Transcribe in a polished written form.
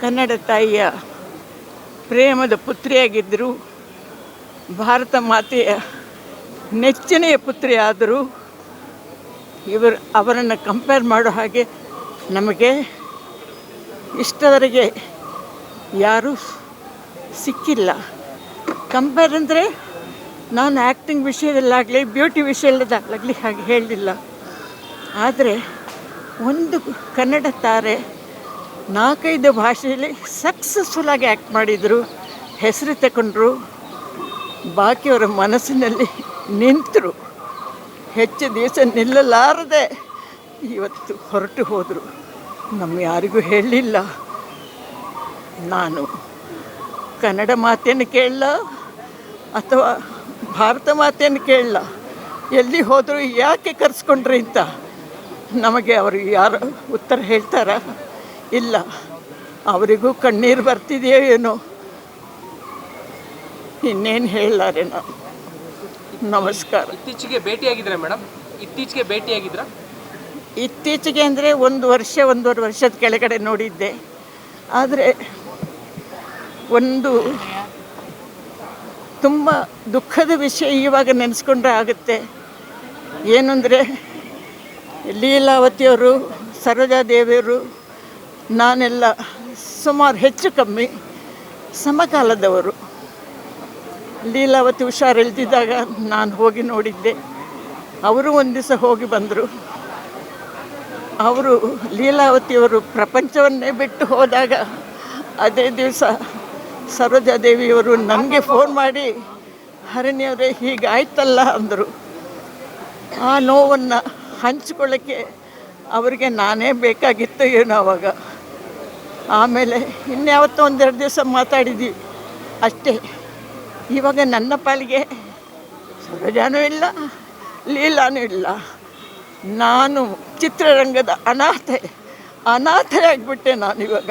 ಕನ್ನಡ ತಾಯಿಯ ಪ್ರೇಮದ ಪುತ್ರಿಯಾಗಿದ್ದರು. ಭಾರತ ಮಾತೆಯ ನೆಚ್ಚಿನೆಯ ಪುತ್ರಿ ಆದರು. ಅವರನ್ನು ಕಂಪೇರ್ ಮಾಡೋ ಹಾಗೆ ನಮಗೆ ಇಷ್ಟವರೆಗೆ ಯಾರೂ ಸಿಕ್ಕಿಲ್ಲ. ಕಂಪೇರ್ ಅಂದರೆ ನಾನು ಆ್ಯಕ್ಟಿಂಗ್ ವಿಷಯದಲ್ಲಾಗಲಿ ಬ್ಯೂಟಿ ವಿಷಯದಲ್ಲಾಗಲಿ ಹಾಗೆ ಹೇಳಲಿಲ್ಲ. ಆದರೆ ಒಂದು ಕನ್ನಡ ತಾರೆ 4-5 ಭಾಷೆಯಲ್ಲಿ ಸಕ್ಸಸ್ಫುಲ್ಲಾಗಿ ಆ್ಯಕ್ಟ್ ಮಾಡಿದರು, ಹೆಸರು ತಗೊಂಡ್ರು, ಬಾಕಿಯವರ ಮನಸ್ಸಿನಲ್ಲಿ ನಿಂತರು. ಹೆಚ್ಚು ದಿವಸ ನಿಲ್ಲಲಾರದೆ ಇವತ್ತು ಹೊರಟು ಹೋದರು. ನಮ್ಮ ಯಾರಿಗೂ ಹೇಳಲಿಲ್ಲ. ನಾನು ಕನ್ನಡ ಮಾತೆಯನ್ನು ಕೇಳಲ್ಲ ಅಥವಾ ಭಾರತ ಮಾತೆಯನ್ನು ಕೇಳಲ್ಲ. ಎಲ್ಲಿ ಹೋದರೂ ಯಾಕೆ ಕರೆಸ್ಕೊಂಡ್ರಿ ಅಂತ ನಮಗೆ ಅವರು ಯಾರು ಉತ್ತರ ಹೇಳ್ತಾರಾ? ಇಲ್ಲ. ಅವರಿಗೂ ಕಣ್ಣೀರು ಬರ್ತಿದೆಯೋ ಏನೋ, ಇನ್ನೇನು ಹೇಳಲಾರೆ ನಾನು. ನಮಸ್ಕಾರ. ಇತ್ತೀಚೆಗೆ ಭೇಟಿಯಾಗಿದ್ರೆ ಮೇಡಮ್? ಇತ್ತೀಚೆಗೆ ಭೇಟಿಯಾಗಿದ್ರಾ? ಇತ್ತೀಚೆಗೆ ಅಂದರೆ 1-1.5 ವರ್ಷದ ಕೆಳಗಡೆ ನೋಡಿದ್ದೆ. ಆದರೆ ಒಂದು ತುಂಬ ದುಃಖದ ವಿಷಯ ಇವಾಗ ನೆನೆಸ್ಕೊಂಡ್ರೆ ಆಗುತ್ತೆ. ಏನಂದರೆ ಲೀಲಾವತಿಯವರು, ಸರೋಜಾದೇವಿಯವರು, ನಾನೆಲ್ಲ ಸುಮಾರು ಹೆಚ್ಚು ಕಮ್ಮಿ ಸಮಕಾಲದವರು. ಲೀಲಾವತಿ ಹುಷಾರಿಲ್ದಿದ್ದಾಗ ನಾನು ಹೋಗಿ ನೋಡಿದ್ದೆ. ಅವರು ಒಂದು ದಿವಸ ಹೋಗಿ ಬಂದರು. ಅವರು ಲೀಲಾವತಿಯವರು ಪ್ರಪಂಚವನ್ನೇ ಬಿಟ್ಟು ಹೋದಾಗ ಅದೇ ದಿವಸ ಸರೋಜಾದೇವಿಯವರು ನನಗೆ ಫೋನ್ ಮಾಡಿ, ಹರಿಣಿಯವರೇ ಹೀಗಾಯ್ತಲ್ಲ ಅಂದರು. ಆ ನೋವನ್ನು ಹಂಚ್ಕೊಳ್ಳೋಕ್ಕೆ ಅವರಿಗೆ ನಾನೇ ಬೇಕಾಗಿತ್ತು ಏನೋ ಆವಾಗ. ಆಮೇಲೆ ಇನ್ಯಾವತ್ತೋ 1-2 ದಿವಸ ಮಾತಾಡಿದ್ವಿ ಅಷ್ಟೇ. ಇವಾಗ ನನ್ನ ಪಾಲಿಗೆ ಸರೋಜಾನೂ ಇಲ್ಲ, ಲೀಲಾನೂ ಇಲ್ಲ. ನಾನು ಚಿತ್ರರಂಗದ ಅನಾಥೆ ಆಗಿಬಿಟ್ಟೆ ನಾನಿವಾಗ.